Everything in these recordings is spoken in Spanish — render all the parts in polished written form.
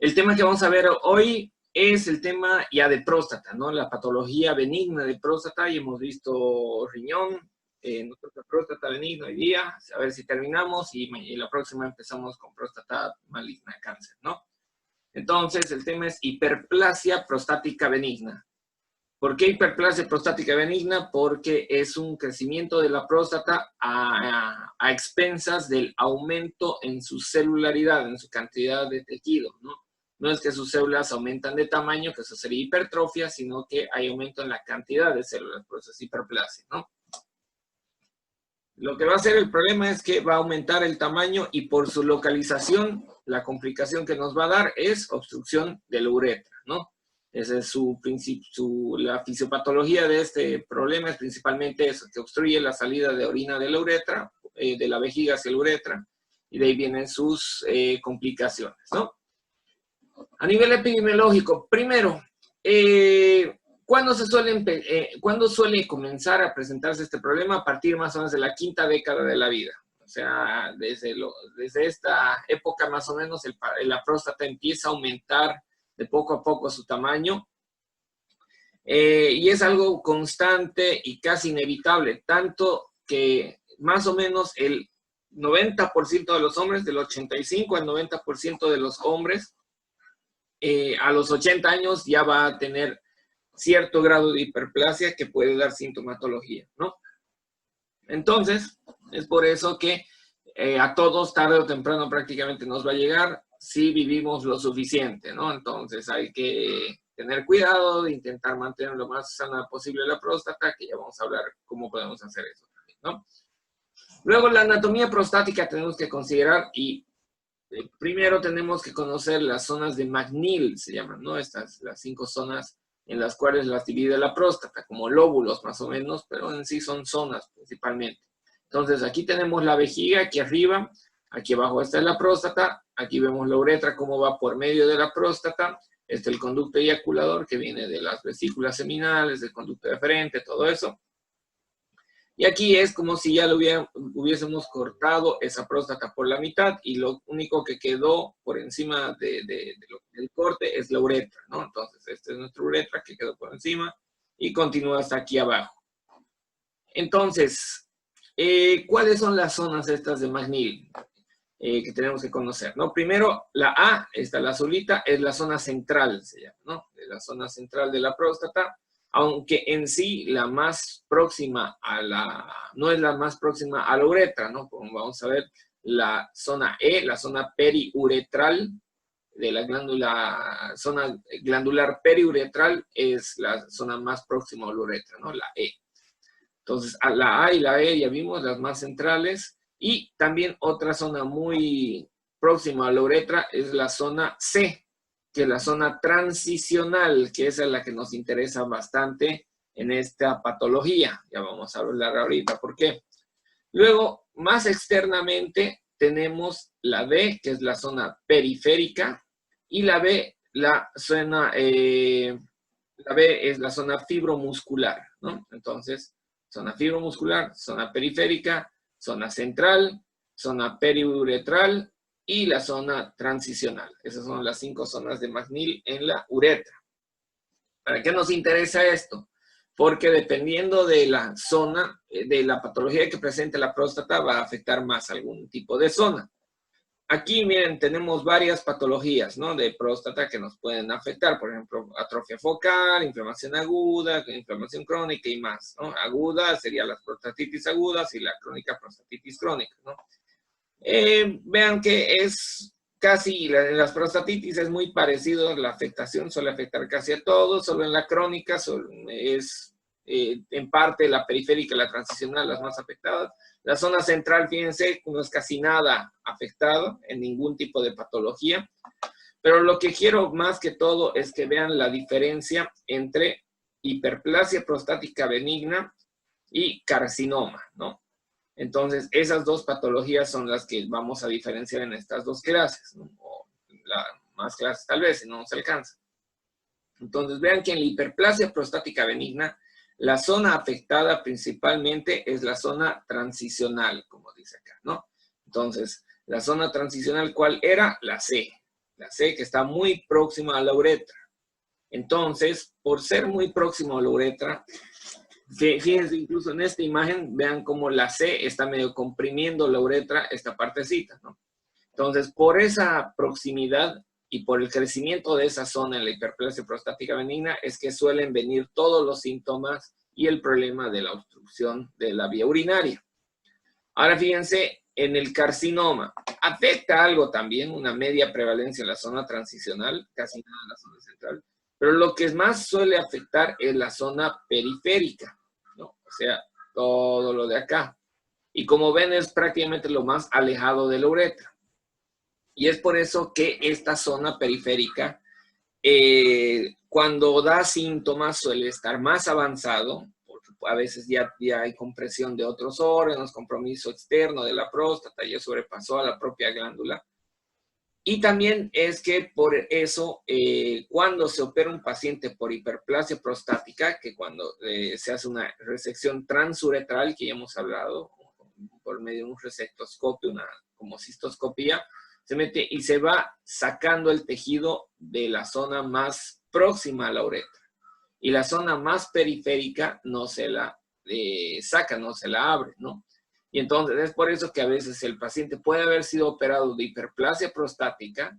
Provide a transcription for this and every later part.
El tema que vamos a ver hoy es el tema ya de próstata, ¿no? La patología benigna de próstata, y hemos visto riñón, nuestra próstata benigna hoy día, a ver si terminamos, y la próxima empezamos con próstata maligna, cáncer, ¿no? Entonces, el tema es hiperplasia prostática benigna. ¿Por qué hiperplasia prostática benigna? Porque es un crecimiento de la próstata a expensas del aumento en su celularidad, en su cantidad de tejido, ¿no? No es que sus células aumentan de tamaño, que eso sería hipertrofia, sino que hay aumento en la cantidad de células, por eso es hiperplasia, ¿no? Lo que va a ser el problema es que va a aumentar el tamaño y por su localización, la complicación que nos va a dar es obstrucción de la uretra, ¿no? Esa es la fisiopatología de este problema, es principalmente eso, que obstruye la salida de orina de la uretra, de la vejiga hacia la uretra, y de ahí vienen sus complicaciones, ¿no? A nivel epidemiológico, primero, ¿cuándo suele comenzar a presentarse este problema? A partir más o menos de la quinta década de la vida. O sea, desde esta época más o menos la próstata empieza a aumentar de poco a poco su tamaño. Y es algo constante y casi inevitable, tanto que más o menos el 90% de los hombres, del 85 al 90% de los hombres, a los 80 años ya va a tener cierto grado de hiperplasia que puede dar sintomatología, ¿no? Entonces, es por eso que a todos, tarde o temprano, prácticamente nos va a llegar si vivimos lo suficiente, ¿no? Entonces hay que tener cuidado de intentar mantener lo más sana posible la próstata, que ya vamos a hablar cómo podemos hacer eso también, ¿no? Luego, la anatomía prostática tenemos que considerar, y primero tenemos que conocer las zonas de McNeil, se llaman, ¿no? Estas, las 5 zonas en las cuales las divide la próstata, como lóbulos más o menos, pero en sí son zonas principalmente. Entonces, aquí tenemos la vejiga, aquí arriba, aquí abajo está la próstata, aquí vemos la uretra, cómo va por medio de la próstata, este es el conducto eyaculador que viene de las vesículas seminales, del conducto deferente, todo eso. Y aquí es como si ya lo hubiésemos cortado esa próstata por la mitad y lo único que quedó por encima del corte es la uretra, ¿no? Entonces, esta es nuestra uretra que quedó por encima y continúa hasta aquí abajo. Entonces, ¿cuáles son las zonas estas de McNeil que tenemos que conocer, ¿no? Primero, la A, esta la azulita, es la zona central, se llama, ¿no? De la zona central de la próstata. Aunque en sí la más próxima no es la más próxima a la uretra, ¿no? Como vamos a ver, la zona E, la zona periuretral de la zona glandular periuretral es la zona más próxima a la uretra, ¿no? La E. Entonces, a la A y la E ya vimos las más centrales, y también otra zona muy próxima a la uretra es la zona C, que es la zona transicional, que esa es la que nos interesa bastante en esta patología. Ya vamos a hablar ahorita por qué. Luego, más externamente, tenemos la B, que es la zona periférica, y la B, la B es la zona fibromuscular, ¿no? Entonces, zona fibromuscular, zona periférica, zona central, zona periuretral, y la zona transicional. Esas son las 5 zonas de McNeil en la uretra. ¿Para qué nos interesa esto? Porque dependiendo de la zona, de la patología que presente la próstata, va a afectar más algún tipo de zona. Aquí, miren, tenemos varias patologías, ¿no? De próstata que nos pueden afectar. Por ejemplo, atrofia focal, inflamación aguda, inflamación crónica y más, ¿no? Aguda sería las prostatitis agudas y la crónica prostatitis crónica, ¿no? Vean que es casi, las prostatitis es muy parecido, la afectación suele afectar casi a todos, solo en la crónica es en parte la periférica y la transicional las más afectadas. La zona central, fíjense, no es casi nada afectado en ningún tipo de patología, pero lo que quiero más que todo es que vean la diferencia entre hiperplasia prostática benigna y carcinoma, ¿no? Entonces, esas dos patologías son las que vamos a diferenciar en estas dos clases, ¿no? O más clases tal vez, si no nos alcanza. Entonces, vean que en la hiperplasia prostática benigna, la zona afectada principalmente es la zona transicional, como dice acá, ¿no? Entonces, la zona transicional, ¿cuál era? La C. La C que está muy próxima a la uretra. Entonces, por ser muy próximo a la uretra, fíjense incluso en esta imagen, vean cómo la C está medio comprimiendo la uretra, esta partecita, ¿no? Entonces, por esa proximidad y por el crecimiento de esa zona en la hiperplasia prostática benigna, es que suelen venir todos los síntomas y el problema de la obstrucción de la vía urinaria. Ahora fíjense, en el carcinoma, afecta algo también, una media prevalencia en la zona transicional, casi nada en la zona central, pero lo que más suele afectar es la zona periférica, ¿no? O sea, todo lo de acá. Y como ven, es prácticamente lo más alejado de la uretra. Y es por eso que esta zona periférica, cuando da síntomas, suele estar más avanzado, porque a veces ya hay compresión de otros órganos, compromiso externo de la próstata, ya sobrepasó a la propia glándula. Y también es que por eso, cuando se opera un paciente por hiperplasia prostática, que cuando se hace una resección transuretral, que ya hemos hablado, por medio de un resectoscopio, como cistoscopía, se mete y se va sacando el tejido de la zona más próxima a la uretra. Y la zona más periférica no se la saca, no se la abre, ¿no? Y entonces es por eso que a veces el paciente puede haber sido operado de hiperplasia prostática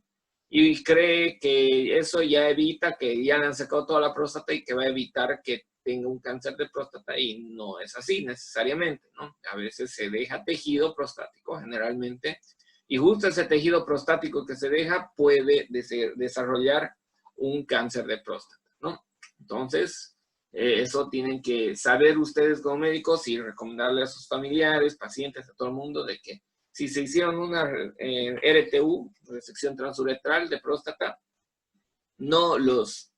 y cree que eso ya evita, que ya le han sacado toda la próstata y que va a evitar que tenga un cáncer de próstata, y no es así necesariamente, ¿no? A veces se deja tejido prostático generalmente, y justo ese tejido prostático que se deja puede desarrollar un cáncer de próstata, ¿no? Entonces, eso tienen que saber ustedes como médicos y recomendarle a sus familiares, pacientes, a todo el mundo, de que si se hicieron una RTU, resección transuretral de próstata, no los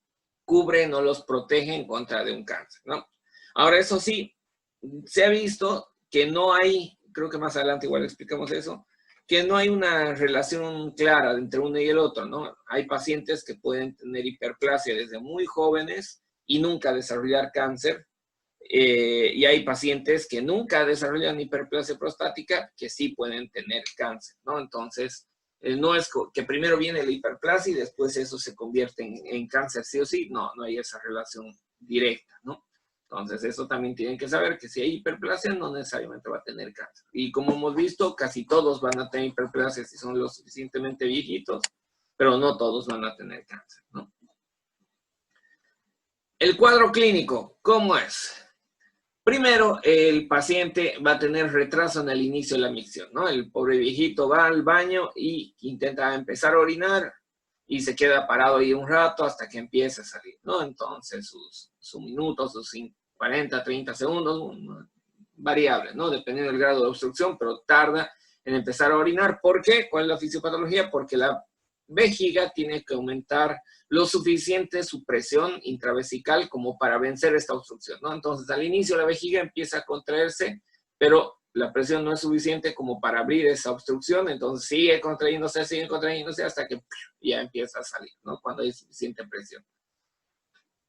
cubre, no los protege en contra de un cáncer, ¿no? Ahora, eso sí, se ha visto que no hay, creo que más adelante igual explicamos eso, que no hay una relación clara entre uno y el otro, ¿no? Hay pacientes que pueden tener hiperplasia desde muy jóvenes y nunca desarrollar cáncer, y hay pacientes que nunca desarrollan hiperplasia prostática que sí pueden tener cáncer, ¿no? Entonces, no es que primero viene la hiperplasia y después eso se convierte en cáncer sí o sí, no hay esa relación directa, ¿no? Entonces, eso también tienen que saber, que si hay hiperplasia no necesariamente va a tener cáncer. Y como hemos visto, casi todos van a tener hiperplasia si son lo suficientemente viejitos, pero no todos van a tener cáncer, ¿no? El cuadro clínico, ¿cómo es? Primero, el paciente va a tener retraso en el inicio de la micción, ¿no? El pobre viejito va al baño y intenta empezar a orinar y se queda parado ahí un rato hasta que empiece a salir, ¿no? Entonces, sus minutos, sus 40, 30 segundos, variables, ¿no? Dependiendo del grado de obstrucción, pero tarda en empezar a orinar. ¿Por qué? ¿Cuál es la fisiopatología? Porque la vejiga tiene que aumentar lo suficiente su presión intravesical como para vencer esta obstrucción, ¿no? Entonces, al inicio la vejiga empieza a contraerse, pero la presión no es suficiente como para abrir esa obstrucción, entonces sigue contrayéndose hasta que ya empieza a salir, ¿no? Cuando hay suficiente presión.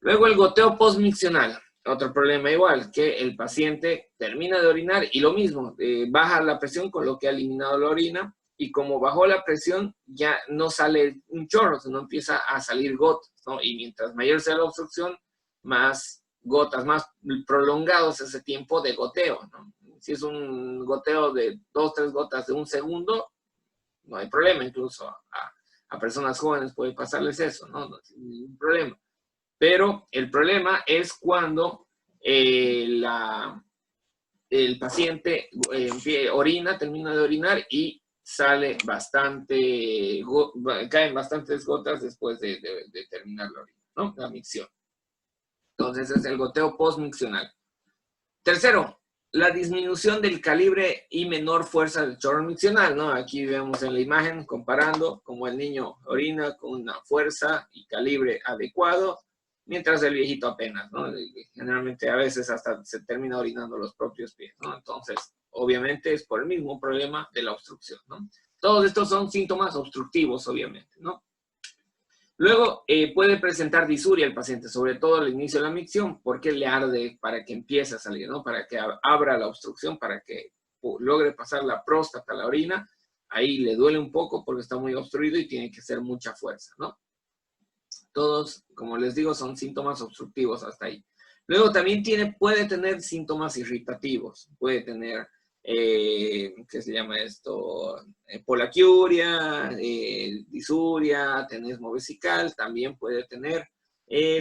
Luego el goteo postmiccional, otro problema igual, que el paciente termina de orinar y lo mismo, baja la presión con lo que ha eliminado la orina, y como bajó la presión, ya no sale un chorro, sino empieza a salir gotas, ¿no? Y mientras mayor sea la obstrucción, más gotas, más prolongados ese tiempo de goteo, ¿no? Si es un goteo de 2, 3 gotas de un segundo, no hay problema, incluso a personas jóvenes puede pasarles eso, ¿no? No hay ningún problema. Pero el problema es cuando el paciente orina, termina de orinar y sale caen bastantes gotas después de terminar la orina, ¿no? La micción. Entonces es el goteo postmiccional. Tercero, la disminución del calibre y menor fuerza del chorro miccional, ¿no? Aquí vemos en la imagen comparando cómo el niño orina con una fuerza y calibre adecuado, mientras el viejito apenas, ¿no? Generalmente a veces hasta se termina orinando los propios pies, ¿no? Entonces, obviamente es por el mismo problema de la obstrucción, ¿no? Todos estos son síntomas obstructivos, obviamente, ¿no? Luego puede presentar disuria el paciente, sobre todo al inicio de la micción, porque le arde para que empiece a salir, ¿no? Para que abra la obstrucción, para que logre pasar la próstata a la orina. ahí le duele un poco porque está muy obstruido y tiene que hacer mucha fuerza, ¿no? Todos, como les digo, son síntomas obstructivos hasta ahí. Luego también puede tener síntomas irritativos, puede tener, ¿qué se llama esto? Polaquiuria, disuria, tenesmo vesical, también puede tener,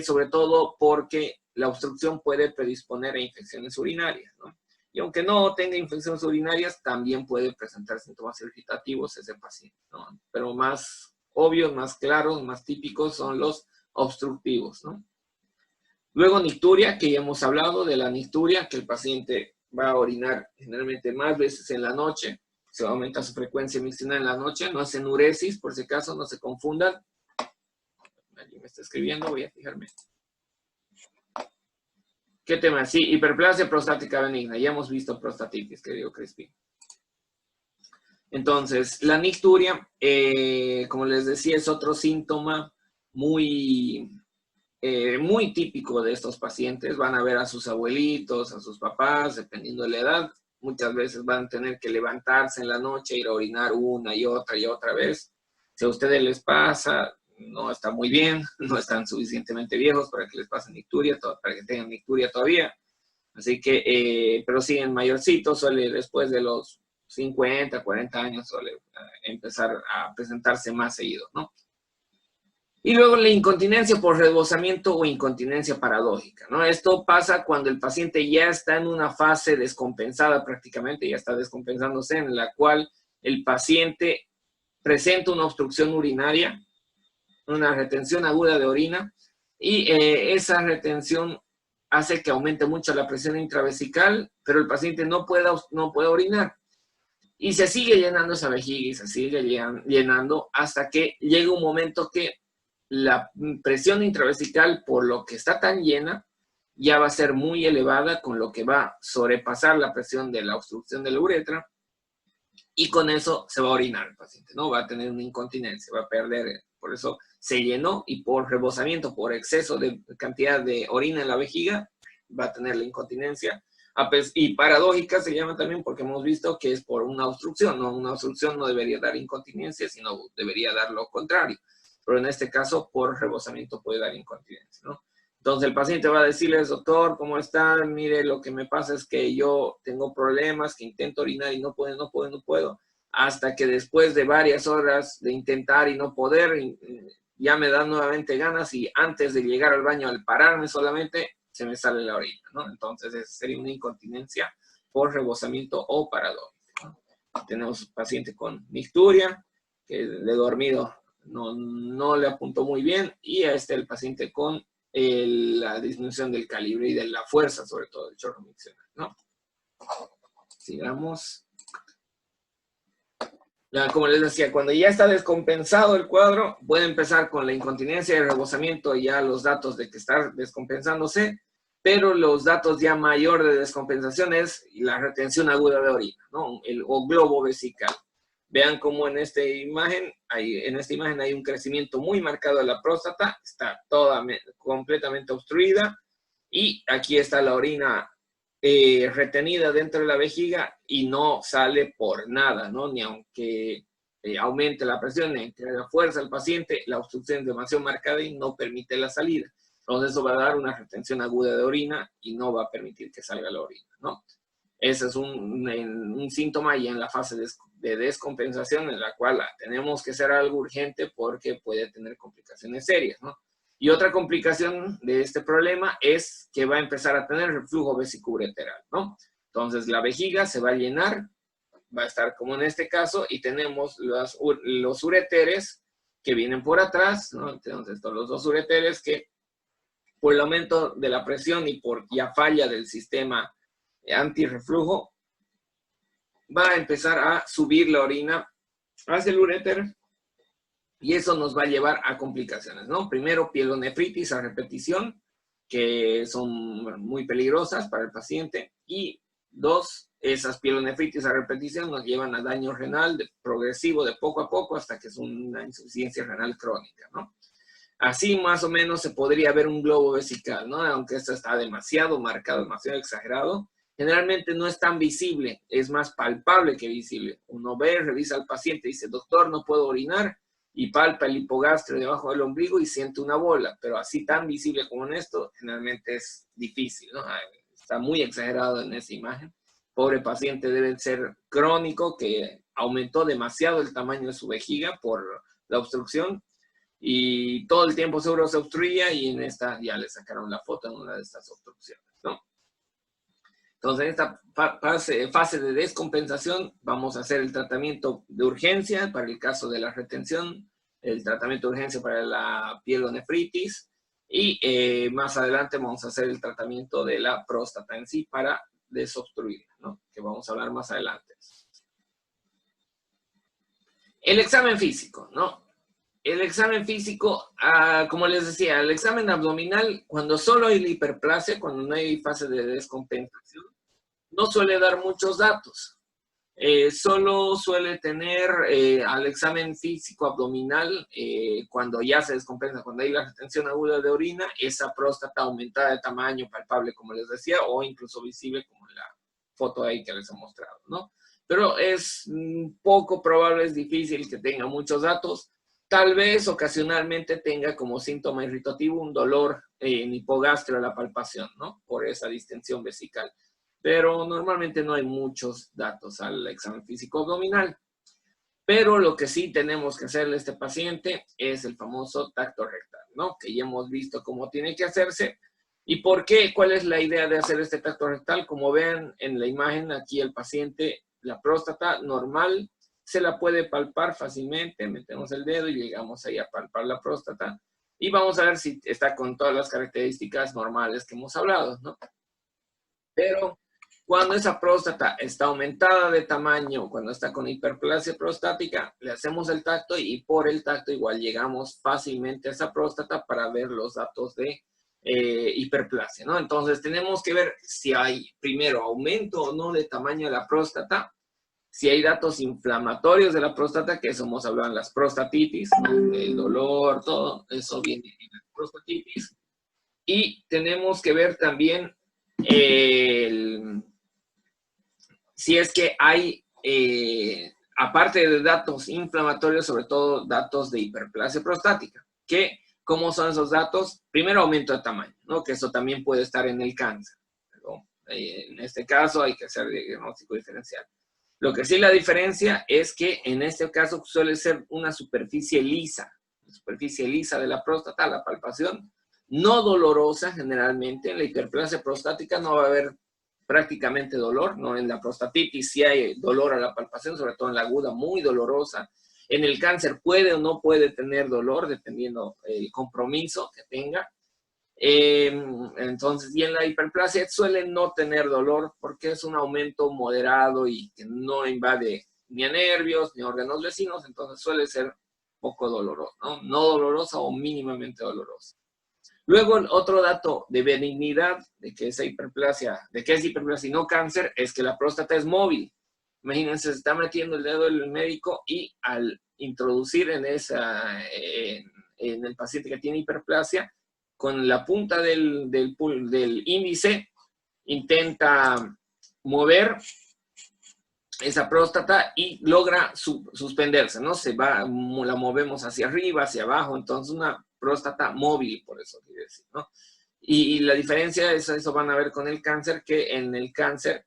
sobre todo porque la obstrucción puede predisponer a infecciones urinarias, ¿no? Y aunque no tenga infecciones urinarias, también puede presentar síntomas irritativos ese paciente, ¿no? Pero más obvios, más claros, más típicos son los obstructivos, ¿no? Luego nicturia, que ya hemos hablado de la nicturia, que el paciente va a orinar generalmente más veces en la noche, se aumenta su frecuencia miccional en la noche, no es enuresis, por si acaso, no se confundan. Alguien me está escribiendo, voy a fijarme. ¿Qué tema? Sí, hiperplasia prostática benigna, ya hemos visto prostatitis, querido Crispin. Entonces, la nicturia, como les decía, es otro síntoma muy típico de estos pacientes. Van a ver a sus abuelitos, a sus papás, dependiendo de la edad. Muchas veces van a tener que levantarse en la noche, ir a orinar una y otra vez. Si a ustedes les pasa, no está muy bien, no están suficientemente viejos para que les pase nicturia, para que tengan nicturia todavía. Así que, pero sí, en mayorcitos suele después de los 50, 40 años suele empezar a presentarse más seguido, ¿no? Y luego la incontinencia por rebosamiento o incontinencia paradójica, ¿no? Esto pasa cuando el paciente ya está en una fase descompensada prácticamente, ya está descompensándose, en la cual el paciente presenta una obstrucción urinaria, una retención aguda de orina, y esa retención hace que aumente mucho la presión intravesical, pero el paciente no puede orinar. Y se sigue llenando esa vejiga y se sigue llenando hasta que llega un momento que la presión intravesical, por lo que está tan llena, ya va a ser muy elevada, con lo que va a sobrepasar la presión de la obstrucción de la uretra, y con eso se va a orinar el paciente, ¿no? Va a tener una incontinencia, va a perder, por eso se llenó, y por rebosamiento, por exceso de cantidad de orina en la vejiga, va a tener la incontinencia. Y paradójica se llama también porque hemos visto que es por una obstrucción, ¿no? Una obstrucción no debería dar incontinencia, sino debería dar lo contrario. Pero en este caso, por rebosamiento puede dar incontinencia, ¿no? Entonces el paciente va a decirles, doctor, ¿cómo está? Mire, lo que me pasa es que yo tengo problemas, que intento orinar y no puedo, hasta que después de varias horas de intentar y no poder, ya me dan nuevamente ganas, y antes de llegar al baño, al pararme solamente, se me sale la orina, ¿no? Entonces esa sería una incontinencia por rebosamiento o paradójica, ¿no? Tenemos paciente con nicturia, que de dormido no le apuntó muy bien, y el paciente con la disminución del calibre y de la fuerza, sobre todo, del chorro miccional, ¿no? Sigamos. Como les decía, cuando ya está descompensado el cuadro, puede empezar con la incontinencia y el rebosamiento, ya los datos de que está descompensándose, pero los datos ya mayor de descompensación es la retención aguda de orina, ¿no? O globo vesical. Vean cómo en esta imagen hay un crecimiento muy marcado de la próstata, está toda completamente obstruida, y aquí está la orina retenida dentro de la vejiga y no sale por nada, ¿no? Ni aunque aumente la presión, ni aunque haga fuerza al paciente, la obstrucción es demasiado marcada y no permite la salida. Entonces eso va a dar una retención aguda de orina y no va a permitir que salga la orina, ¿no? Ese es un síntoma ya en la fase de descompensación, en la cual tenemos que hacer algo urgente porque puede tener complicaciones serias, ¿no? Y otra complicación de este problema es que va a empezar a tener reflujo vesicoureteral, ¿no? Entonces la vejiga se va a llenar, va a estar como en este caso, y tenemos los ureteres que vienen por atrás, ¿no? Tenemos los dos ureteres que, por el aumento de la presión y por ya falla del sistema antirreflujo, va a empezar a subir la orina hacia el uréter, y eso nos va a llevar a complicaciones, ¿no? Primero, pielonefritis a repetición, que son muy peligrosas para el paciente, y dos, esas pielonefritis a repetición nos llevan a daño renal progresivo de poco a poco hasta que es una insuficiencia renal crónica, ¿no? Así más o menos se podría ver un globo vesical, ¿no? Aunque esto está demasiado marcado, demasiado exagerado, generalmente no es tan visible, es más palpable que visible. Uno ve, revisa al paciente y dice, doctor, no puedo orinar, y palpa el hipogastrio debajo del ombligo y siente una bola, pero así tan visible como en esto, generalmente es difícil, ¿no? Está muy exagerado en esa imagen. Pobre paciente, debe ser crónico, que aumentó demasiado el tamaño de su vejiga por la obstrucción, y todo el tiempo seguro se obstruía, y en esta ya le sacaron la foto en una de estas obstrucciones, ¿no? Entonces, en esta fase de descompensación, vamos a hacer el tratamiento de urgencia para el caso de la retención, el tratamiento de urgencia para la pielonefritis, y más adelante vamos a hacer el tratamiento de la próstata en sí para desobstruirla, ¿no? Que vamos a hablar más adelante. El examen físico, ¿no? El examen físico, como les decía, el examen abdominal, cuando solo hay la hiperplasia, cuando no hay fase de descompensación, no suele dar muchos datos. Solo suele tener al examen físico abdominal, cuando ya se descompensa, cuando hay la retención aguda de orina, esa próstata aumentada de tamaño palpable, como les decía, o incluso visible, como en la foto ahí que les he mostrado, ¿no? Pero es poco probable, es difícil que tenga muchos datos. Tal vez ocasionalmente tenga como síntoma irritativo un dolor en hipogastrio a la palpación, ¿no? Por esa distensión vesical. Pero normalmente no hay muchos datos al examen físico abdominal. Pero lo que sí tenemos que hacerle a este paciente es el famoso tacto rectal, ¿no? Que ya hemos visto cómo tiene que hacerse. ¿Y por qué? ¿Cuál es la idea de hacer este tacto rectal? Como ven en la imagen, aquí el paciente, la próstata normal, se la puede palpar fácilmente. Metemos el dedo y llegamos ahí a palpar la próstata. Y vamos a ver si está con todas las características normales que hemos hablado, ¿no? Pero cuando esa próstata está aumentada de tamaño, cuando está con hiperplasia prostática, le hacemos el tacto y por el tacto igual llegamos fácilmente a esa próstata para ver los datos de hiperplasia, ¿no? Entonces tenemos que ver si hay primero aumento o no de tamaño de la próstata, si hay datos inflamatorios de la próstata, que eso hemos hablado en las prostatitis, ¿no? El dolor, todo eso viene en la prostatitis. Y tenemos que ver también si es que hay, aparte de datos inflamatorios, sobre todo datos de hiperplasia prostática. ¿Cómo son esos datos? Primero, aumento de tamaño, ¿no? Que eso también puede estar en el cáncer. Pero, en este caso hay que hacer diagnóstico diferencial. Lo que sí la diferencia es que en este caso suele ser una superficie lisa de la próstata, la palpación, no dolorosa generalmente. En la hiperplasia prostática no va a haber prácticamente dolor, ¿no? En la prostatitis sí hay dolor a la palpación, sobre todo en la aguda, muy dolorosa. En el cáncer puede o no puede tener dolor, dependiendo el compromiso que tenga. Entonces, y en la hiperplasia suele no tener dolor porque es un aumento moderado y que no invade ni a nervios ni a órganos vecinos, entonces suele ser poco doloroso, ¿no? No dolorosa o mínimamente dolorosa. Luego, otro dato de benignidad de que es hiperplasia y no cáncer, es que la próstata es móvil. Imagínense, se está metiendo el dedo del médico y al introducir en el paciente que tiene hiperplasia, con la punta del índice, intenta mover esa próstata y logra suspenderse, ¿no? La movemos hacia arriba, hacia abajo, entonces una próstata móvil, por eso quiere decir, ¿no? Y la diferencia es, eso van a ver con el cáncer, que en el cáncer,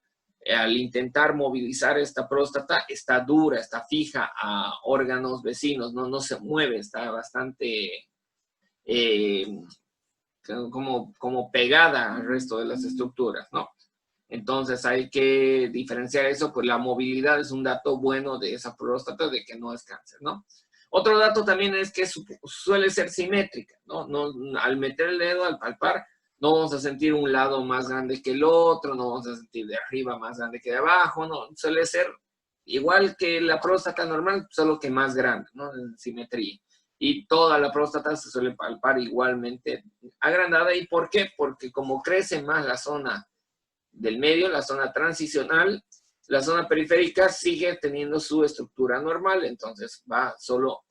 al intentar movilizar esta próstata, está dura, está fija a órganos vecinos, no se mueve, está bastante como pegada al resto de las estructuras, ¿no? Entonces hay que diferenciar eso, pues la movilidad es un dato bueno de esa próstata, de que no es cáncer, ¿no? Otro dato también es que suele ser simétrica, ¿no? Al meter el dedo, al palpar, no vamos a sentir un lado más grande que el otro, no vamos a sentir de arriba más grande que de abajo, no, suele ser igual que la próstata normal, solo que más grande, ¿no? En simetría. Y toda la próstata se suele palpar igualmente agrandada. ¿Y por qué? Porque como crece más la zona del medio, la zona transicional, la zona periférica sigue teniendo su estructura normal, entonces va solo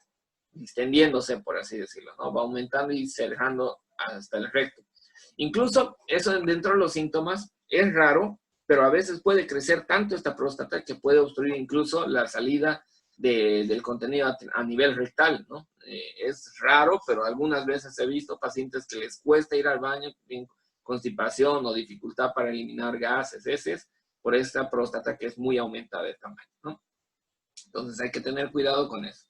extendiéndose, por así decirlo, ¿no? Va aumentando y cerrando hasta el recto. Incluso eso dentro de los síntomas es raro, pero a veces puede crecer tanto esta próstata que puede obstruir incluso la salida del contenido a nivel rectal, ¿no? Es raro, pero algunas veces he visto pacientes que les cuesta ir al baño, tienen constipación o dificultad para eliminar gases, heces, por esta próstata que es muy aumentada de tamaño, ¿no? Entonces hay que tener cuidado con eso.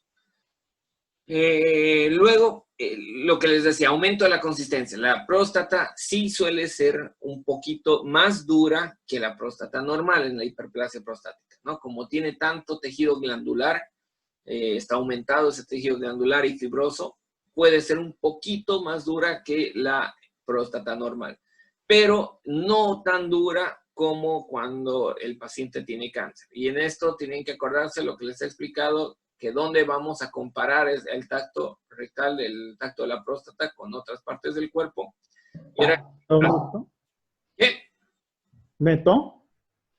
Luego, lo que les decía, aumento de la consistencia. La próstata sí suele ser un poquito más dura que la próstata normal en la hiperplasia prostática, ¿no? Como tiene tanto tejido glandular, está aumentado ese tejido glandular y fibroso, puede ser un poquito más dura que la próstata normal, pero no tan dura como cuando el paciente tiene cáncer. Y en esto tienen que acordarse lo que les he explicado, que dónde vamos a comparar el tacto rectal, el tacto de la próstata con otras partes del cuerpo. ¿Qué? ¿Mentón?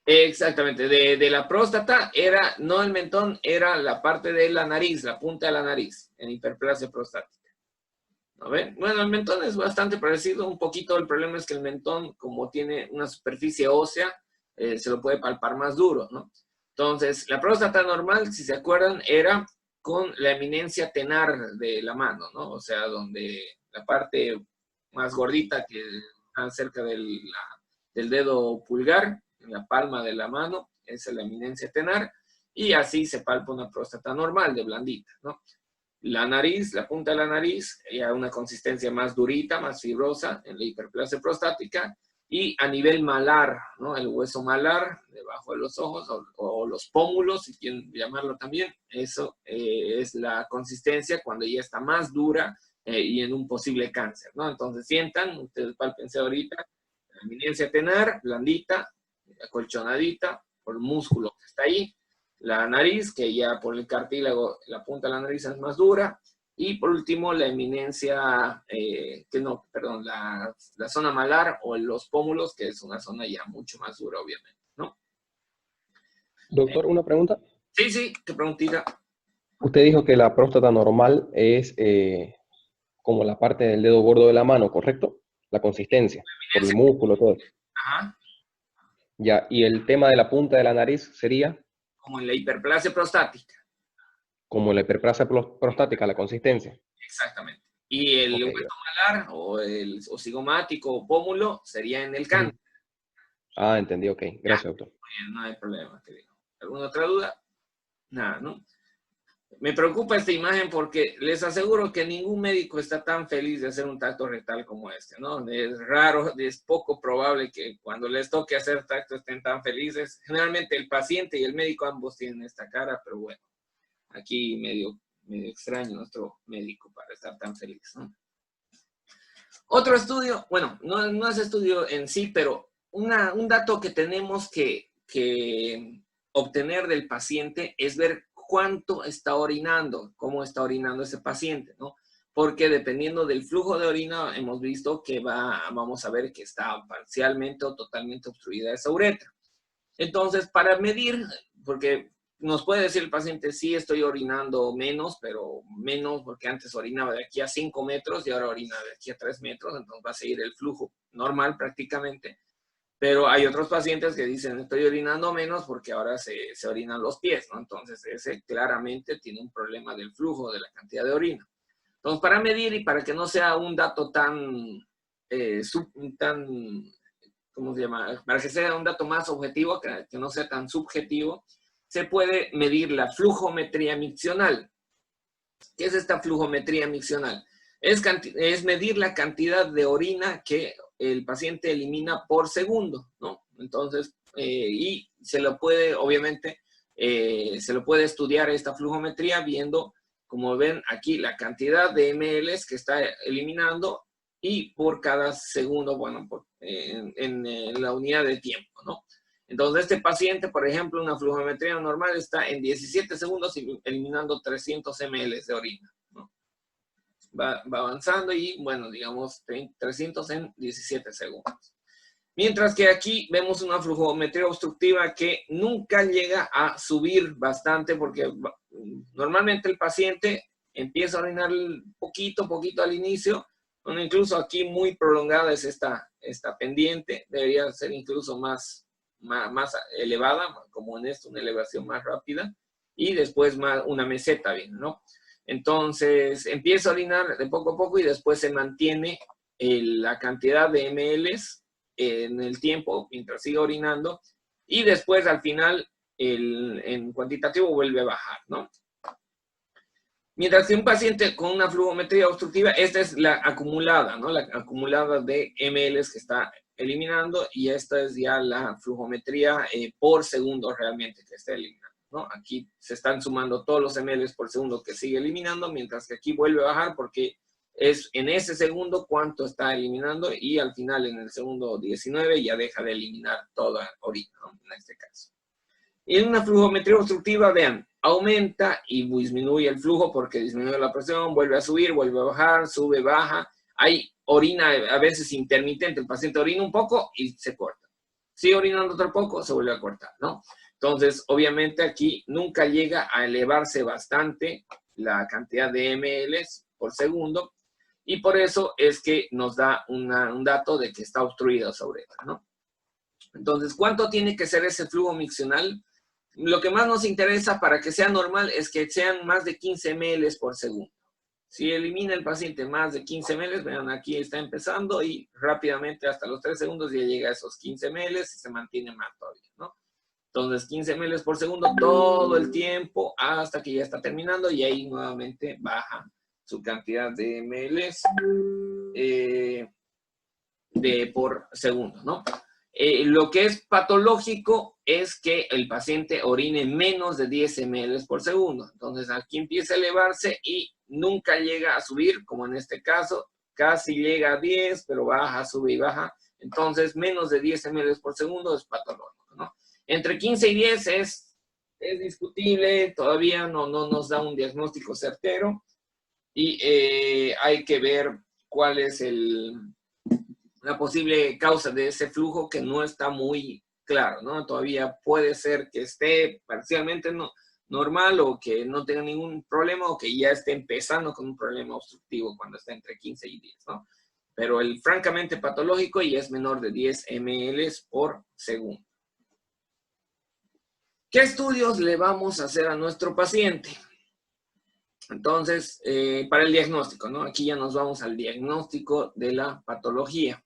Exactamente, de la próstata era, no el mentón, era la parte de la nariz, la punta de la nariz, en hiperplasia prostática. ¿No ven? Bueno, el mentón es bastante parecido, un poquito el problema es que el mentón, como tiene una superficie ósea, se lo puede palpar más duro, ¿no? Entonces, la próstata normal, si se acuerdan, era con la eminencia tenar de la mano, ¿no? O sea, donde la parte más gordita que está cerca del dedo pulgar, en la palma de la mano, esa es la eminencia tenar, y así se palpa una próstata normal, de blandita, ¿no? La nariz, la punta de la nariz, ya una consistencia más durita, más fibrosa en la hiperplasia prostática, y a nivel malar, ¿no? El hueso malar, debajo de los ojos, o los pómulos, si quieren llamarlo también, eso es la consistencia cuando ya está más dura y en un posible cáncer, ¿no? Entonces sientan, ustedes pálpense ahorita, la eminencia tenar, blandita, acolchonadita, por el músculo que está ahí, la nariz, que ya por el cartílago, la punta de la nariz es más dura, y por último la eminencia, la zona malar o los pómulos, que es una zona ya mucho más dura, obviamente, ¿no? Doctor, una pregunta. Sí, qué preguntita. Usted dijo que la próstata normal es como la parte del dedo gordo de la mano, ¿correcto? La consistencia, por el músculo, todo eso. Ajá. Ya, y el tema de la punta de la nariz sería Como en la hiperplasia prostática. como la hiperplasia prostática, la consistencia. Exactamente. Y el hueso malar o el cigomático o pómulo sería en el cáncer. Ah, entendí, ok. Gracias, doctor. Muy bien, no hay problema, querido. ¿Alguna otra duda? Nada, ¿no? Me preocupa esta imagen porque les aseguro que ningún médico está tan feliz de hacer un tacto rectal como este, ¿no? Es raro, es poco probable que cuando les toque hacer tacto estén tan felices. Generalmente el paciente y el médico ambos tienen esta cara, pero bueno, aquí medio extraño nuestro médico para estar tan feliz, ¿no? Otro estudio, bueno, no es estudio en sí, pero un dato que tenemos que obtener del paciente es ver cuánto está orinando, cómo está orinando ese paciente, ¿no? Porque dependiendo del flujo de orina, hemos visto que vamos a ver que está parcialmente o totalmente obstruida esa uretra. Entonces, para medir, porque nos puede decir el paciente, sí, estoy orinando menos, pero menos porque antes orinaba de aquí a 5 metros y ahora orina de aquí a 3 metros, entonces va a seguir el flujo normal prácticamente. Pero hay otros pacientes que dicen, estoy orinando menos porque ahora se orinan los pies, ¿no? Entonces, ese claramente tiene un problema del flujo, de la cantidad de orina. Entonces, para medir y para que no sea un dato ¿cómo se llama? Para que sea un dato más objetivo, que no sea tan subjetivo, se puede medir la flujometría miccional. ¿Qué es esta flujometría miccional? Es medir la cantidad de orina que el paciente elimina por segundo, ¿no? Entonces, y se lo puede, obviamente, se lo puede estudiar esta flujometría viendo, como ven aquí, la cantidad de ml que está eliminando y por cada segundo, bueno, en la unidad de tiempo, ¿no? Entonces, este paciente, por ejemplo, una flujometría normal está en 17 segundos eliminando 300 ml de orina, ¿no? Va avanzando y, bueno, digamos, 300 en 17 segundos. Mientras que aquí vemos una flujometría obstructiva que nunca llega a subir bastante porque normalmente el paciente empieza a orinar poquito al inicio. Bueno, incluso aquí muy prolongada es esta pendiente, debería ser incluso más más elevada, como en esto, una elevación más rápida, y después una meseta, bien, ¿no? Entonces, empieza a orinar de poco a poco y después se mantiene la cantidad de mLs en el tiempo, mientras sigue orinando, y después, al final, en cuantitativo vuelve a bajar, ¿no? Mientras que un paciente con una flujometría obstructiva, esta es la acumulada, ¿no? La acumulada de mLs que está eliminando, y esta es ya la flujometría por segundo realmente que está eliminando, ¿no? Aquí se están sumando todos los mLs por segundo que sigue eliminando, mientras que aquí vuelve a bajar porque es en ese segundo cuánto está eliminando, y al final en el segundo 19 ya deja de eliminar toda orina, ¿no? En este caso. En una flujometría obstructiva, vean, aumenta y disminuye el flujo porque disminuye la presión, vuelve a subir, vuelve a bajar, sube, baja. Hay orina a veces intermitente, el paciente orina un poco y se corta. Sigue orinando otro poco, se vuelve a cortar, ¿no? Entonces, obviamente aquí nunca llega a elevarse bastante la cantidad de mLs por segundo, y por eso es que nos da un dato de que está obstruida su uretra, ¿no? Entonces, ¿cuánto tiene que ser ese flujo miccional? Lo que más nos interesa para que sea normal es que sean más de 15 mLs por segundo. Si elimina el paciente más de 15 mLs, vean, aquí está empezando y rápidamente hasta los 3 segundos ya llega a esos 15 mLs y se mantiene más todavía, ¿no? Entonces, 15 mLs por segundo todo el tiempo hasta que ya está terminando, y ahí nuevamente baja su cantidad de mLs por segundo, ¿no? Lo que es patológico es que el paciente orine menos de 10 mLs por segundo. Entonces, aquí empieza a elevarse y nunca llega a subir, como en este caso, casi llega a 10, pero baja, sube y baja. Entonces, menos de 10 mLs por segundo es patológico, ¿no? Entre 15 y 10 es discutible, todavía no nos da un diagnóstico certero, y hay que ver cuál es la posible causa de ese flujo, que no está muy claro, ¿no? Todavía puede ser que esté parcialmente normal, o que no tenga ningún problema, o que ya esté empezando con un problema obstructivo cuando está entre 15 y 10, ¿no? Pero el francamente patológico ya es menor de 10 mLs por segundo. ¿Qué estudios le vamos a hacer a nuestro paciente? Entonces, para el diagnóstico, ¿no? Aquí ya nos vamos al diagnóstico de la patología.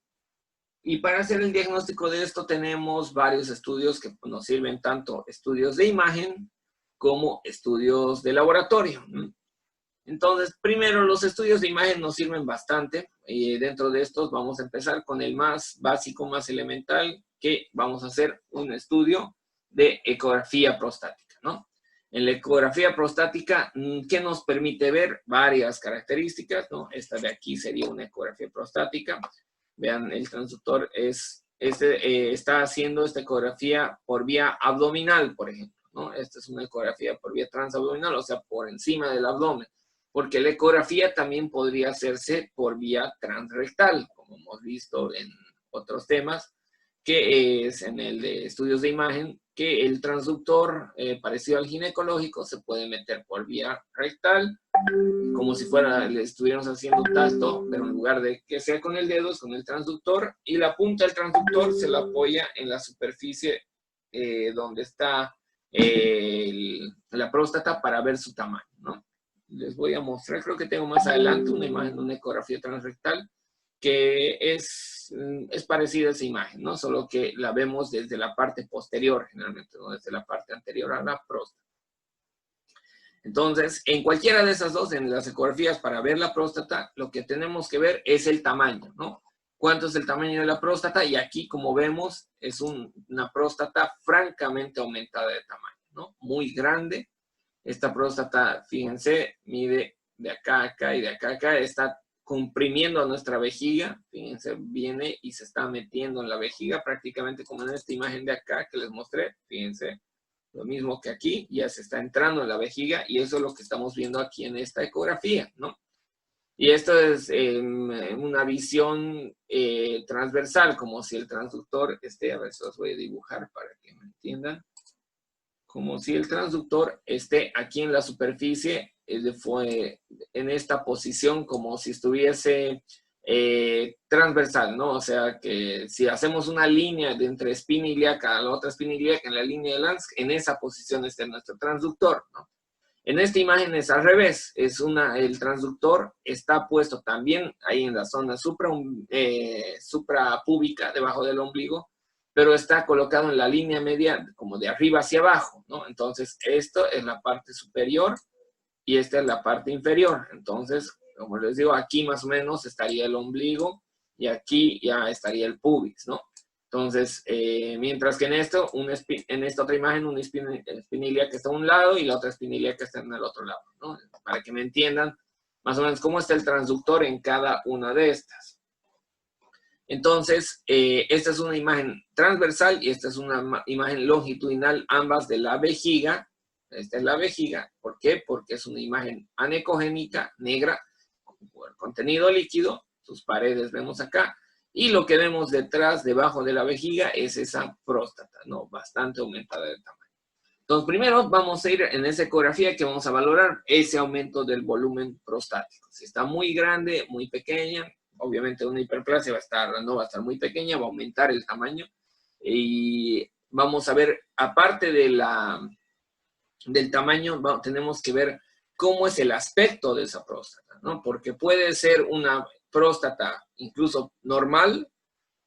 Y para hacer el diagnóstico de esto tenemos varios estudios que nos sirven, tanto estudios de imagen como estudios de laboratorio. Entonces, primero, los estudios de imagen nos sirven bastante. Y dentro de estos vamos a empezar con el más básico, más elemental, que vamos a hacer un estudio de ecografía prostática, ¿no? En la ecografía prostática, ¿qué nos permite ver? Varias características, ¿no? Esta de aquí sería una ecografía prostática. Vean, el transductor está haciendo esta ecografía por vía abdominal, por ejemplo, ¿no? Esta es una ecografía por vía transabdominal, o sea, por encima del abdomen. Porque la ecografía también podría hacerse por vía transrectal, como hemos visto en otros temas, que es en el de estudios de imagen, que el transductor, parecido al ginecológico, se puede meter por vía rectal, como si le estuviéramos haciendo tacto, pero en lugar de que sea con el dedo, es con el transductor, y la punta del transductor se la apoya en la superficie donde está la próstata, para ver su tamaño, ¿no? Les voy a mostrar, creo que tengo más adelante una imagen de una ecografía transrectal que es parecida a esa imagen, ¿no? Solo que la vemos desde la parte posterior, generalmente, ¿no? Desde la parte anterior a la próstata. Entonces, en cualquiera de esas dos, en las ecografías para ver la próstata, lo que tenemos que ver es el tamaño, ¿no? ¿Cuánto es el tamaño de la próstata? Y aquí, como vemos, es una próstata francamente aumentada de tamaño, ¿no? Muy grande. Esta próstata, fíjense, mide de acá a acá y de acá a acá, está comprimiendo a nuestra vejiga. Fíjense, viene y se está metiendo en la vejiga, prácticamente como en esta imagen de acá que les mostré. Fíjense, lo mismo que aquí, ya se está entrando en la vejiga, y eso es lo que estamos viendo aquí en esta ecografía, ¿no? Y esto es una visión transversal, como si el transductor esté, a ver si los voy a dibujar para que me entiendan, como si el transductor esté aquí en la superficie, en esta posición, como si estuviese transversal, ¿no? O sea que si hacemos una línea de entre espina ilíaca a la otra espina ilíaca en la línea de Lanz, en esa posición está nuestro transductor, ¿no? En esta imagen es al revés, el transductor está puesto también ahí en la zona suprapúbica, debajo del ombligo, pero está colocado en la línea media como de arriba hacia abajo, ¿no? Entonces, esto es la parte superior y esta es la parte inferior. Entonces, como les digo, aquí más o menos estaría el ombligo y aquí ya estaría el pubis, ¿no? Entonces, mientras que en esta otra imagen, una espina que está a un lado y la otra espina que está en el otro lado, ¿no? Para que me entiendan más o menos cómo está el transductor en cada una de estas. Entonces, esta es una imagen transversal y esta es una imagen longitudinal, ambas de la vejiga. Esta es la vejiga. ¿Por qué? Porque es una imagen anecogénica, negra, con contenido líquido. Sus paredes vemos acá. Y lo que vemos detrás, debajo de la vejiga, es esa próstata, ¿no? Bastante aumentada de tamaño. Entonces, primero vamos a ir en esa ecografía que vamos a valorar ese aumento del volumen prostático. Si está muy grande, muy pequeña, obviamente una hiperplasia no va a estar muy pequeña, va a aumentar el tamaño. Y vamos a ver, aparte del tamaño, tenemos que ver cómo es el aspecto de esa próstata, ¿no? Porque puede ser una próstata incluso normal,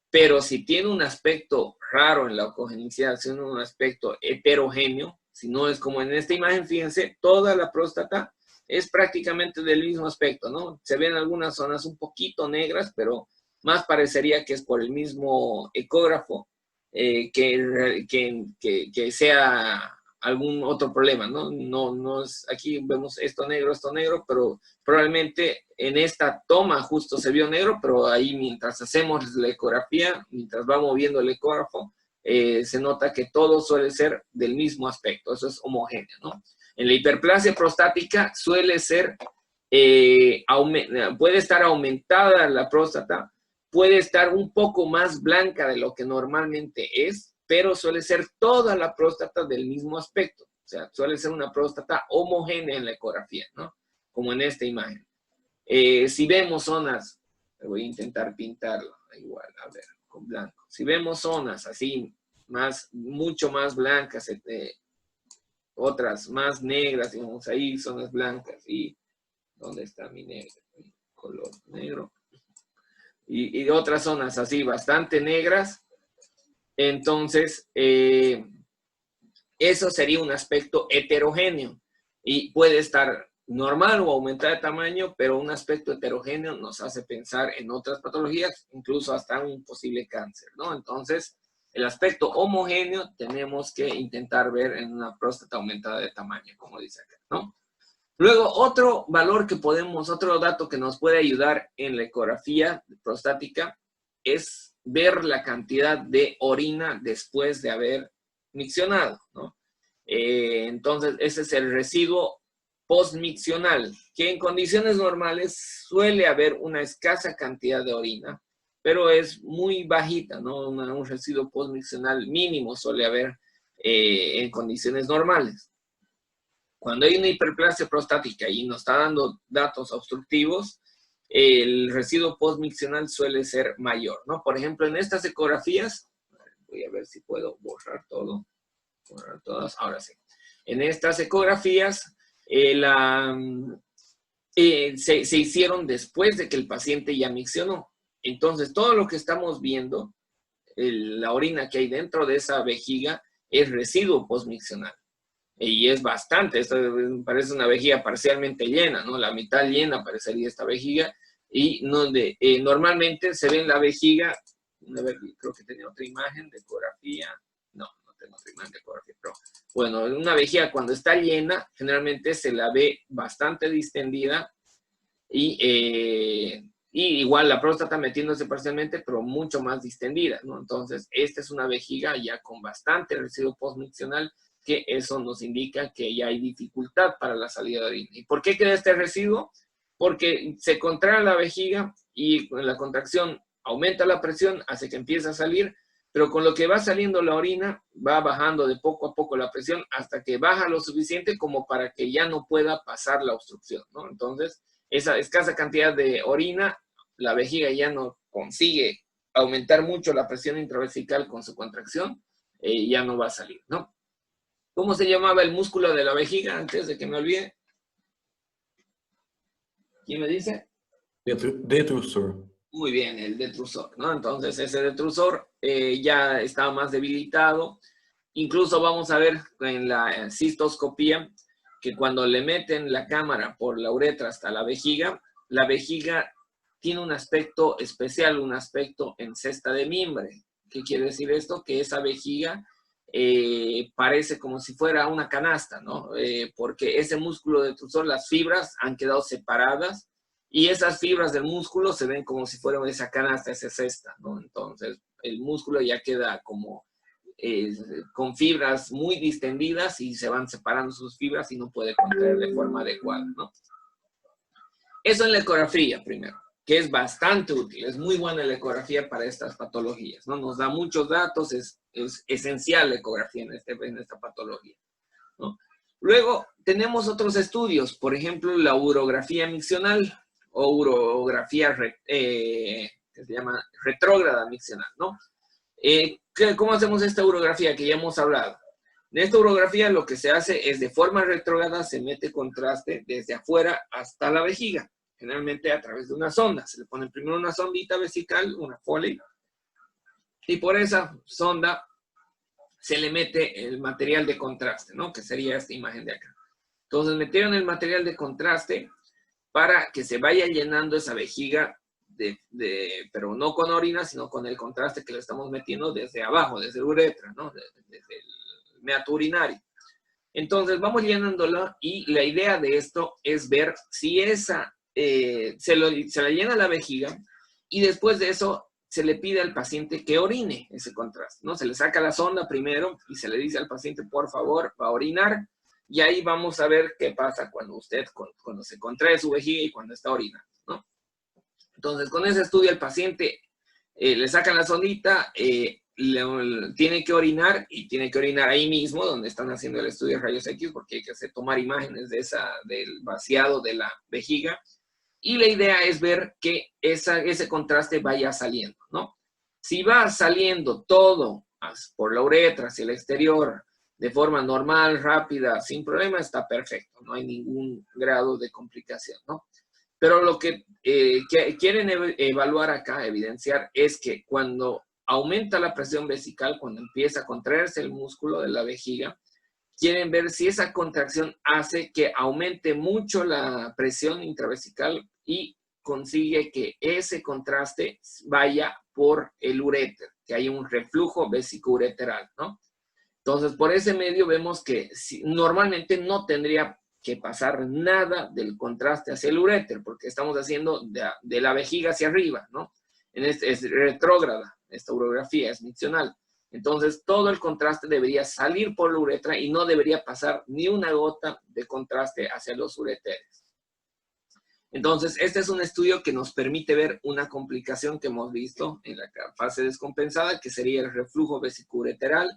pero si tiene un aspecto raro en la ecogenicidad, si tiene un aspecto heterogéneo, si no es como en esta imagen, fíjense, toda la próstata es prácticamente del mismo aspecto, ¿no? Se ven algunas zonas un poquito negras, pero más parecería que es por el mismo ecógrafo que sea algún otro problema, ¿no? No es, aquí vemos esto negro, pero probablemente en esta toma justo se vio negro, pero ahí mientras hacemos la ecografía, mientras va moviendo el ecógrafo, se nota que todo suele ser del mismo aspecto, eso es homogéneo, ¿no? En la hiperplasia prostática suele ser, puede estar aumentada la próstata, puede estar un poco más blanca de lo que normalmente es, pero suele ser toda la próstata del mismo aspecto. O sea, suele ser una próstata homogénea en la ecografía, ¿no? Como en esta imagen. Si vemos zonas, voy a intentar pintarlo igual, a ver, con blanco. Si vemos zonas así, mucho más blancas, otras más negras, digamos ahí, zonas blancas, y ¿dónde está mi negro? Color negro. Y otras zonas así, bastante negras. Entonces, eso sería un aspecto heterogéneo y puede estar normal o aumentar de tamaño, pero un aspecto heterogéneo nos hace pensar en otras patologías, incluso hasta un posible cáncer, ¿no? Entonces, el aspecto homogéneo tenemos que intentar ver en una próstata aumentada de tamaño, como dice acá, ¿no? Luego, otro dato que nos puede ayudar en la ecografía prostática es ver la cantidad de orina después de haber miccionado, ¿no? Entonces, ese es el residuo postmiccional, que en condiciones normales suele haber una escasa cantidad de orina, pero es muy bajita, ¿no? Un residuo postmiccional mínimo suele haber en condiciones normales. Cuando hay una hiperplasia prostática y nos está dando datos obstructivos, el residuo postmiccional suele ser mayor, ¿no? Por ejemplo, en estas ecografías, voy a ver si puedo borrar todo, borrar todas, ahora sí. En estas ecografías, se hicieron después de que el paciente ya miccionó. Entonces, todo lo que estamos viendo, la orina que hay dentro de esa vejiga, es residuo postmiccional. Y es bastante, esto parece una vejiga parcialmente llena, ¿no? La mitad llena parecería esta vejiga, y normalmente se ve en la vejiga, a ver, creo que tenía otra imagen de ecografía, no tengo otra imagen de ecografía, pero bueno, una vejiga cuando está llena, generalmente se la ve bastante distendida, y igual la próstata metiéndose parcialmente, pero mucho más distendida, ¿no? Entonces, esta es una vejiga ya con bastante residuo postmiccional, que eso nos indica que ya hay dificultad para la salida de orina. ¿Y por qué queda este residuo? Porque se contrae la vejiga y con la contracción aumenta la presión, hace que empiece a salir, pero con lo que va saliendo la orina, va bajando de poco a poco la presión hasta que baja lo suficiente como para que ya no pueda pasar la obstrucción, ¿no? Entonces, esa escasa cantidad de orina la vejiga ya no consigue aumentar mucho la presión intravesical con su contracción, ya no va a salir, ¿no? ¿Cómo se llamaba el músculo de la vejiga antes de que me olvide? ¿Quién me dice? Detrusor. Muy bien, el detrusor, ¿no? Entonces ese detrusor ya estaba más debilitado. Incluso vamos a ver en la cistoscopía que cuando le meten la cámara por la uretra hasta la vejiga tiene un aspecto especial, un aspecto en cesta de mimbre. ¿Qué quiere decir esto? Que esa vejiga parece como si fuera una canasta, ¿no? Porque ese músculo detrusor, las fibras han quedado separadas y esas fibras del músculo se ven como si fuera esa canasta, esa cesta, ¿no? Entonces, el músculo ya queda como con fibras muy distendidas y se van separando sus fibras y no puede contraer de forma adecuada, ¿no? Eso en la ecografía, primero, que es bastante útil. Es muy buena la ecografía para estas patologías, ¿no? Nos da muchos datos, es esencial la ecografía en esta patología, ¿no? Luego, tenemos otros estudios, por ejemplo, la urografía miccional o urografía que se llama retrógrada miccional, ¿no? ¿Cómo hacemos esta urografía que ya hemos hablado? En esta urografía lo que se hace es de forma retrógrada, se mete contraste desde afuera hasta la vejiga, generalmente a través de una sonda. Se le pone primero una sondita vesical, una Foley, y por esa sonda se le mete el material de contraste, ¿no? Que sería esta imagen de acá. Entonces metieron el material de contraste para que se vaya llenando esa vejiga, pero no con orina, sino con el contraste que le estamos metiendo desde abajo, desde el uretra, ¿no? Desde el meato urinario. Entonces vamos llenándola y la idea de esto es ver si esa se la llena la vejiga y después de eso se le pide al paciente que orine ese contraste, ¿no? Se le saca la sonda primero y se le dice al paciente, por favor, va a orinar. Y ahí vamos a ver qué pasa cuando se contrae su vejiga y cuando está orinando, ¿no? Entonces, con ese estudio, el paciente le sacan la sondita, tiene que orinar y tiene que orinar ahí mismo, donde están haciendo el estudio de rayos X, porque hay que tomar imágenes del vaciado de la vejiga. Y la idea es ver que ese contraste vaya saliendo, ¿no? Si va saliendo todo por la uretra hacia el exterior, de forma normal, rápida, sin problema, está perfecto. No hay ningún grado de complicación, ¿no? Pero lo que quieren evaluar acá, evidenciar, es que cuando aumenta la presión vesical, cuando empieza a contraerse el músculo de la vejiga, quieren ver si esa contracción hace que aumente mucho la presión intravesical y consigue que ese contraste vaya por el uréter, que haya un reflujo vesicoureteral, ¿no? Entonces, por ese medio vemos que normalmente no tendría que pasar nada del contraste hacia el uréter, porque estamos haciendo de la vejiga hacia arriba, ¿no? Es retrógrada, esta urografía es miccional. Entonces, todo el contraste debería salir por la uretra y no debería pasar ni una gota de contraste hacia los ureteres. Entonces, este es un estudio que nos permite ver una complicación que hemos visto en la fase descompensada, que sería el reflujo vesicoureteral,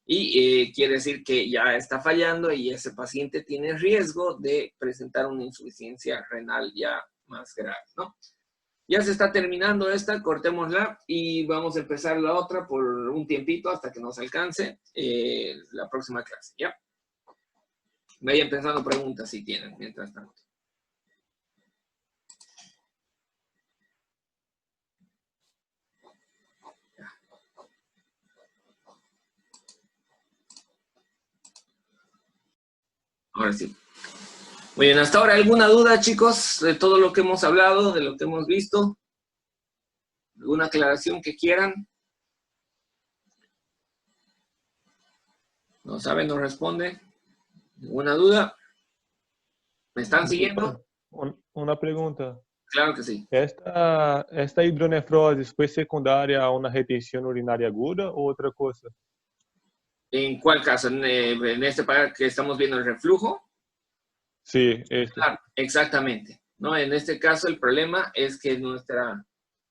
y quiere decir que ya está fallando y ese paciente tiene riesgo de presentar una insuficiencia renal ya más grave, ¿no? Ya se está terminando esta, cortémosla y vamos a empezar la otra por un tiempito hasta que nos alcance la próxima clase, ¿ya? Vayan pensando preguntas si tienen mientras tanto. Ahora sí. Muy bien, hasta ahora, ¿alguna duda, chicos, de todo lo que hemos hablado, de lo que hemos visto? ¿Alguna aclaración que quieran? ¿No saben, no responde? ¿Alguna duda? ¿Me están siguiendo? Una pregunta. Claro que sí. Esta hidronefrosis fue secundaria a una retención urinaria aguda o otra cosa? ¿En cuál caso? ¿En este para que estamos viendo el reflujo? Sí, este. Claro, exactamente. ¿No? En este caso el problema es que nuestra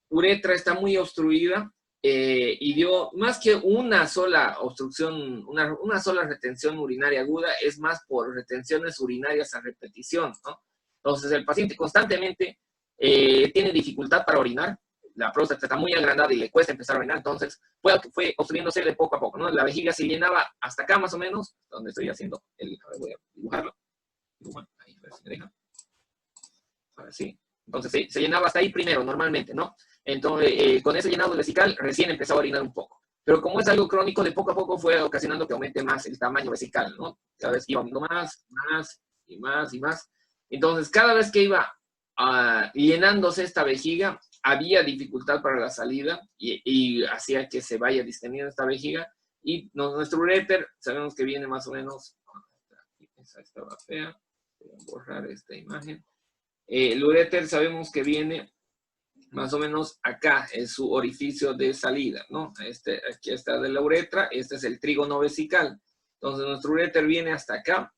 uretra está muy obstruida y dio más que una sola obstrucción, una sola retención urinaria aguda, es más por retenciones urinarias a repetición, ¿no? Entonces el paciente constantemente tiene dificultad para orinar, la próstata está muy agrandada y le cuesta empezar a orinar, entonces fue obstruyéndose de poco a poco, ¿no? La vejiga se llenaba hasta acá más o menos, donde estoy haciendo a ver, voy a dibujarlo. Ahí, a ver si me deja. Ahora sí. Entonces se llenaba hasta ahí primero, normalmente, ¿no? Entonces, con ese llenado vesical recién empezaba a orinar un poco. Pero como es algo crónico, de poco a poco fue ocasionando que aumente más el tamaño vesical, ¿no? Cada vez iba aumentando más y más. Entonces, cada vez que iba llenándose esta vejiga, había dificultad para la salida y hacía que se vaya distendiendo esta vejiga. Y nuestro uréter, sabemos que viene más o menos... Esa estaba fea. Voy a borrar esta imagen. El uréter sabemos que viene más o menos acá, es su orificio de salida, ¿no? Aquí está de la uretra, este es el trígono vesical. Entonces nuestro uréter viene hasta acá.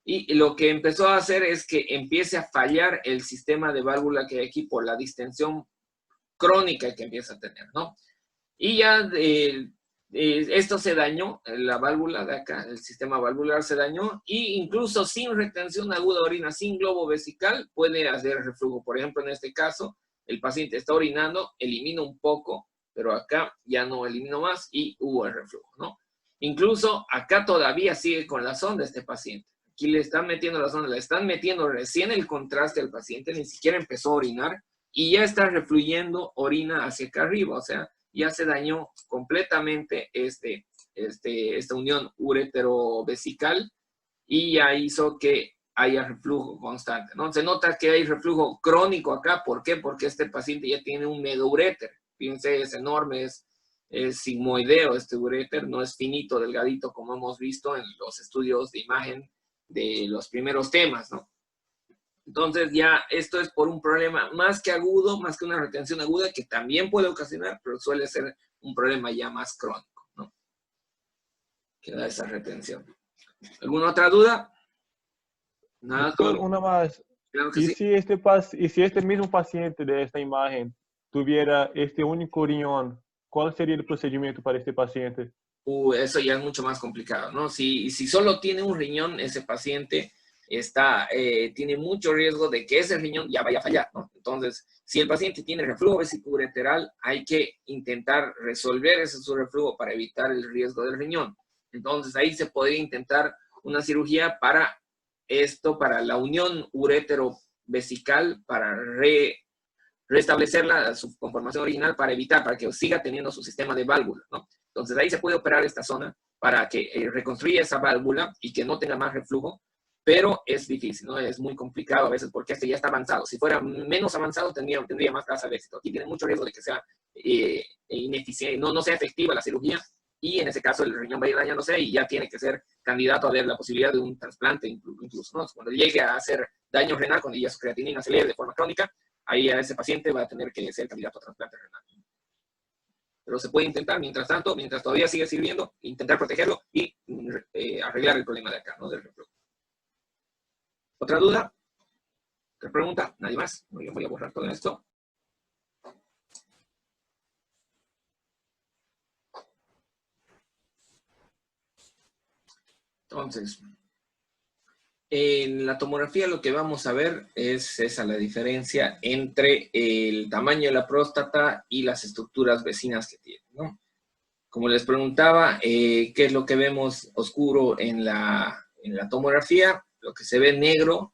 Y lo que empezó a hacer es que empiece a fallar el sistema de válvula que hay aquí por la distensión crónica que empieza a tener, ¿no? Y ya esto se dañó, la válvula de acá, el sistema valvular se dañó, y incluso sin retención aguda de orina, sin globo vesical, puede hacer reflujo. Por ejemplo, en este caso, el paciente está orinando, elimina un poco, pero acá ya no eliminó más y hubo el reflujo, ¿no? Incluso acá todavía sigue con la sonda este paciente. Aquí le están metiendo la sonda, le están metiendo recién el contraste al paciente, ni siquiera empezó a orinar, y ya está refluyendo orina hacia acá arriba, o sea, ya se dañó completamente esta unión uretero-vesical y ya hizo que haya reflujo constante, ¿no? Se nota que hay reflujo crónico acá. ¿Por qué? Porque este paciente ya tiene un medouréter. Fíjense, es enorme, es sigmoideo este uréter, no es finito, delgadito, como hemos visto en los estudios de imagen de los primeros temas, ¿no? Entonces ya esto es por un problema más que agudo, más que una retención aguda, que también puede ocasionar, pero suele ser un problema ya más crónico, ¿no? Que da esa retención. ¿Alguna otra duda? Nada. Doctor, una más. Claro que ¿Y sí. si este mismo paciente de esta imagen tuviera este único riñón, cuál sería el procedimiento para este paciente? Eso ya es mucho más complicado, ¿no? Si solo tiene un riñón, ese paciente tiene mucho riesgo de que ese riñón ya vaya a fallar, ¿no? Entonces, si el paciente tiene reflujo vesicoureteral, hay que intentar resolver ese su reflujo para evitar el riesgo del riñón. Entonces, ahí se podría intentar una cirugía para para la unión urétero-vesical, para restablecer su conformación original, para que siga teniendo su sistema de válvula, ¿no? Entonces, ahí se puede operar esta zona para que reconstruya esa válvula y que no tenga más reflujo, pero es difícil, ¿no? Es muy complicado a veces porque este ya está avanzado. Si fuera menos avanzado, tendría más tasa de éxito. Aquí tiene mucho riesgo de que sea ineficiente, no sea efectiva la cirugía, y en ese caso el riñón va a ir dañándose y ya tiene que ser candidato a ver la posibilidad de un trasplante incluso, ¿no? Cuando llegue a hacer daño renal, cuando ya su creatinina se eleve de forma crónica, ahí a ese paciente va a tener que ser candidato a trasplante renal. Pero se puede intentar, mientras tanto, mientras todavía sigue sirviendo, intentar protegerlo y arreglar el problema de acá, ¿no? Del reflujo. ¿Otra duda? ¿Otra pregunta? ¿Nadie más? Yo voy a borrar todo esto. Entonces, en la tomografía lo que vamos a ver es la diferencia entre el tamaño de la próstata y las estructuras vecinas que tiene, ¿no? Como les preguntaba, ¿qué es lo que vemos oscuro en la tomografía? Lo que se ve negro,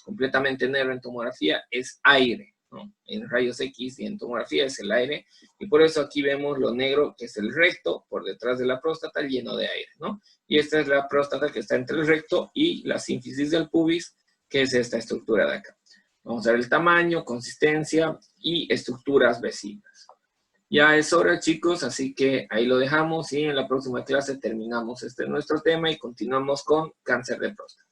completamente negro en tomografía, es aire, ¿no? En rayos X y en tomografía es el aire, y por eso aquí vemos lo negro, que es el recto, por detrás de la próstata, lleno de aire, ¿no? Y esta es la próstata que está entre el recto y la sínfisis del pubis, que es esta estructura de acá. Vamos a ver el tamaño, consistencia y estructuras vecinas. Ya es hora, chicos, así que ahí lo dejamos y en la próxima clase terminamos nuestro tema y continuamos con cáncer de próstata.